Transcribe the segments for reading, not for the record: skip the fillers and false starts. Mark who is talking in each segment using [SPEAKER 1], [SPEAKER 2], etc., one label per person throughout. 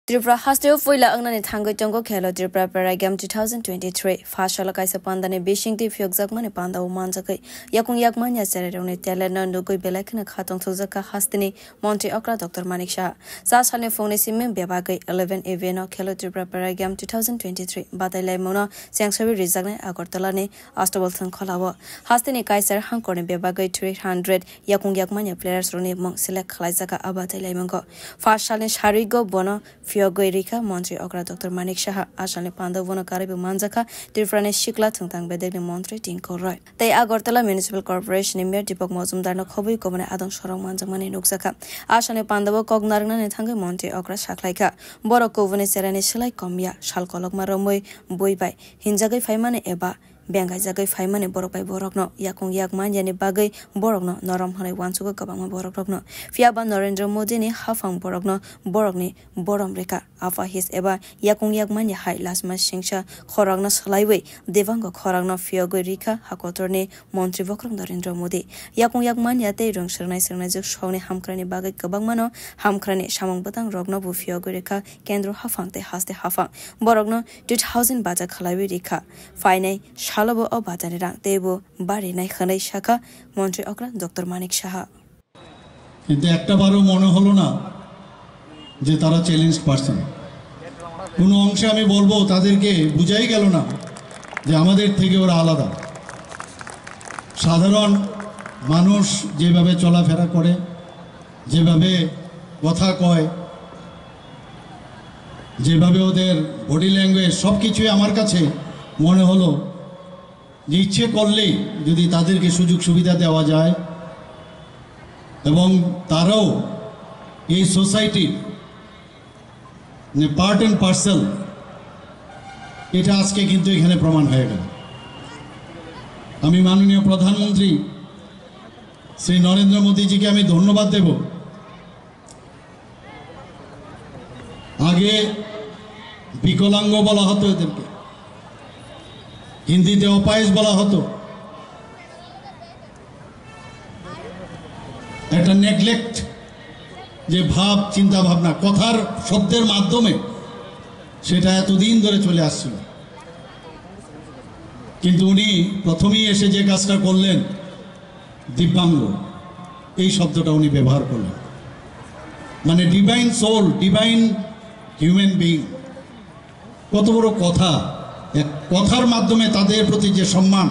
[SPEAKER 1] Tripura Hasteo Foila Angani Tango Tongo Kelo Tripura Paragam 2023 Fashala Kaisa Pandane Bishing Tif Yogzakmani Panda Umanzaki Yakung Yakmania Serone Telena Nugo Belekana Katong Tozaka Hastini Monte Okra Dr. Manik Shah Sasane Phonesimen Bebagai 11 Eveno Kelo Tripura Paragam 2023 Batale Mona Sanctuary Rizagna Agortalani Astawalton Kolawa Hastini Kaiser Hankor Bebagai 300 Yakung Yakmania players Roni Monk Select Klaizaka Abatale Mongo Fashalin Sharigo Bono Fiogoirika, Montri Okra Dr. Manik Shah, Ashali Panda Vono Karibu Manzaka, Different Shikla Tungtang Bedek Montri Tinko Roy. They Agortala Municipal Corporation in Dipok Mozum Darno Kobi Governor Adam Shorong Manzamani Nuxaka, Ashali Pandavo Kognarna and Tango Monte Okra Shaklaika, Boroko Veneserani Shalai Komia, Shalkolok Maromoy, Boybai, Hinzagay Faimane Eba. Bengai jagai faimane borokai borokno yakung yakman yani bagai borokno noram hanai wansuga kabang borokno fiaba Narendra Modi ni hafang borokno borokni borom reka afa his eba yakung yakman ya hai lasma singsha khoragna salaiwe devango khoragna fiogoi rika hakotorni Montri Vokrong Narendra Modi yakung yakman ya te rong sernai juk shongni hamkrani bagai kabang mano hamkrani samang batang rogno bu fiogoi reka kendro hafang te haste hafang borokno 2000 baja khalaiwe rika fainai Halabo o Batanirang Tebo, Bari Naikhanai Shaka, Montri Okra, Dr. Manik Shah.
[SPEAKER 2] In the Actabaro Monoholona, Jetara challenged person. Kuno Angshami Bolbo, Tadirke, Bujai Galona, the Amadet Tegor Alada. Sadaron, Manush, Jebabe Chola Ferrakore, Jebabe, Wathakoi, Jebabe, their body language, Shopkichu Amarkache, Monoholo. যে ইচ্ছে করলেই যদি তাদেরকে সুযোগ সুবিধা দেওয়া যায় এবং তারাও এই সোসাইটির পার্ট এন্ড পার্সেল এটা আজকে কিন্তু এখানে প্রমাণ হয়ে গেল আমি মাননীয় প্রধানমন্ত্রী শ্রী নরেন্দ্র মোদীজিকে আমি ধন্যবাদ দেব আগে বিকলাঙ্গ বলা হতো এদেরকে হিন্দিতে অপায়েশ বলা হতো একটা নেগলেক্ট যে ভাব চিন্তা ভাবনা কথার শব্দের মাধ্যমে সেটা এতদিন ধরে চলে আসছিল কিন্তু উনি প্রথমেই এসে যে কাজটা করলেন দিব্যাঙ্গ এই শব্দটা উনি ব্যবহার করলেন মানে divine soul divine human being কত বড় কথা এক কথার মাধ্যমে তাদের প্রতি যে সম্মান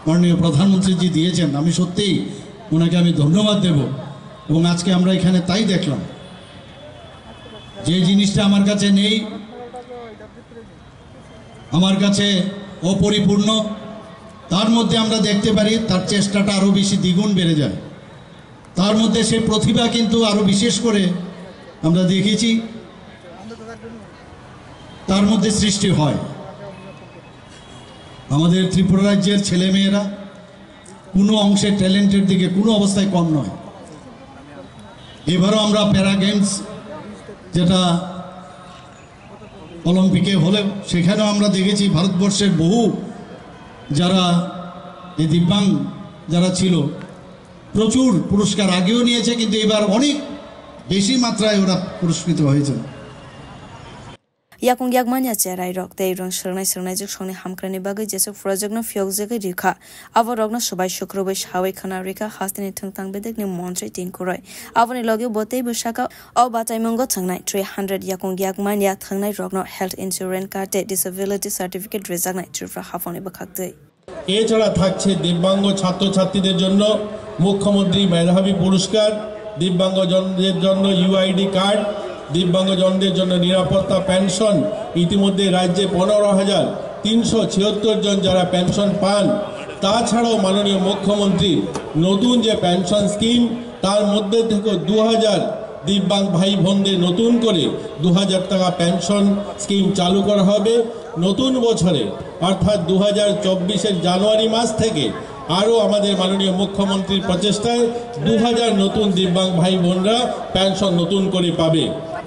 [SPEAKER 2] মাননীয় প্রধানমন্ত্রীজি দিয়েছেন আমি সত্যিই ওনাকে আমি ধন্যবাদ দেব এবং আজকে আমরা এখানে তাই দেখলাম যে জিনিসটা আমার কাছে নেই আমার কাছে অপরিপূর্ণ তার মধ্যে আমরা দেখতে পারি তার চেষ্টাটা আরো বেশি দ্বিগুণ বেড়ে যায় তার মধ্যে সেই প্রতিভা কিন্তু আরো বিশেষ করে আমরা দেখেছি তার মধ্যে সৃষ্টি হয় আমাদের ত্রিপুরা রাজ্যের ছেলেমেয়েরা কোনো অংশে ট্যালেন্টের দিকে কোনো অবস্থায় কম নয় এবারও আমরা প্যারা গেমস যেটা অলিম্পিকে হলেও সেখানেও আমরা দেখেছি ভারতবর্ষের বহু যারা এই দিব্যাঙ্গ যারা ছিল প্রচুর পুরস্কার আগেও নিয়েছে কিন্তু এবার অনেক বেশি মাত্রায় ওরা পুরস্কৃত হয়েছে
[SPEAKER 1] Yakung Yakmania Cherai Rock, they run Shernai Juk Shoni Hamkrani Bagai Jesuk Frozogno Fiogzaka Rika, Avarogno Subai Shukrobish Hawaii Kanarika, Hastini Tungtang Bedek ni Montri Tinkuroi, Avani Logi Bote Bushaka, O Bataimungo Tangnai 300 Yakung Yakmania Tangnai Rogno Health Insurance Card Disability Certificate Rezagnai Trifra Hafoni Bakakte.
[SPEAKER 3] এছাড়া থাকছে দিব্যাঙ্গ ছাত্রছাত্রীদের জন্য মুখ্যমন্ত্রী মেধাবী পুরস্কার দিব্যাঙ্গজনদের জন্য UID card দিব্যাঙ্গজনদের জন্য নিরাপত্তা পেনশন ইতিমধ্যে রাজ্যে 15,376 জন যারা পেনশন পান তাছাড়াও মাননীয় মুখ্যমন্ত্রী নতুন যে পেনশন স্কিম তার মধ্যে থেকে 2000 দিব্যাঙ্গ ভাই বোনদের নতুন করে 2000 টাকা পেনশন স্কিম চালু করা হবে নতুন বছরে অর্থাৎ 2024 জানুয়ারি মাস থেকে আরও আমাদের মাননীয় মুখ্যমন্ত্রীর প্রচেষ্টায় 2000 নতুন দিব্যাঙ্গ ভাই বোনরা পেনশন নতুন করে পাবে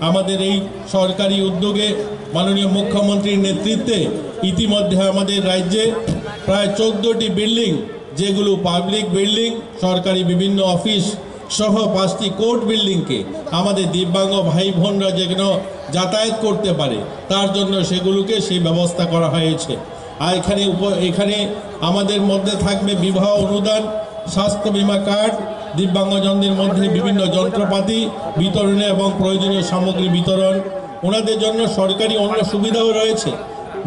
[SPEAKER 3] আমাদের এই সরকারি উদ্যোগে মাননীয় মুখ্যমন্ত্রীর নেতৃত্বে ইতিমধ্যে আমাদের রাজ্যে প্রায় 14টি বিল্ডিং যেগুলো পাবলিক বিল্ডিং সরকারি বিভিন্ন অফিস সহ 5টি কোর্ট বিল্ডিংকে আমাদের দিব্যাঙ্গ ভাই বোনরা যেন যাতায়াত করতে পারে তার জন্য সেগুলোকে সেই ব্যবস্থা করা হয়েছে। আর এখানে আমাদের মধ্যে থাকবে বিবাহ অনুদান, স্বাস্থ্য বীমা কার্ড, দিব্যাঙ্গজনদের মধ্যে বিভিন্ন যন্ত্রপাতি বিতরণে এবং প্রয়োজনীয় সামগ্রী বিতরণ। ওনাদের জন্য সরকারি অন্য সুবিধাও রয়েছে।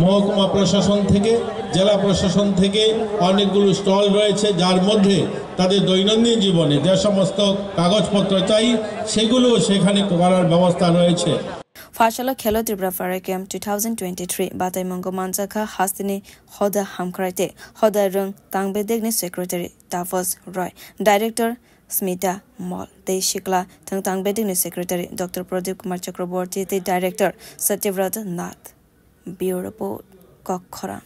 [SPEAKER 3] মহকুমা প্রশাসন থেকে, জেলা প্রশাসন থেকে অনেকগুলো স্টল রয়েছে, যার মধ্যে তাদের দৈনন্দিন জীবনে যে সমস্ত কাগজপত্র চাই সেগুলো সেখানে করার ব্যবস্থা রয়েছে।
[SPEAKER 1] Fashala Khelo Tripura Paragam 2023 Batai Mongo Manjaka Hastini Hoda Hamkrate Hoda Rung Tangbedegni Secretary Tafos Roy Director Smita Mall Dei Shikla Tangbedegni Secretary Dr. Pradip Kumar Chakraborty the Director Satyavrata Nath Bureau Report Kokkora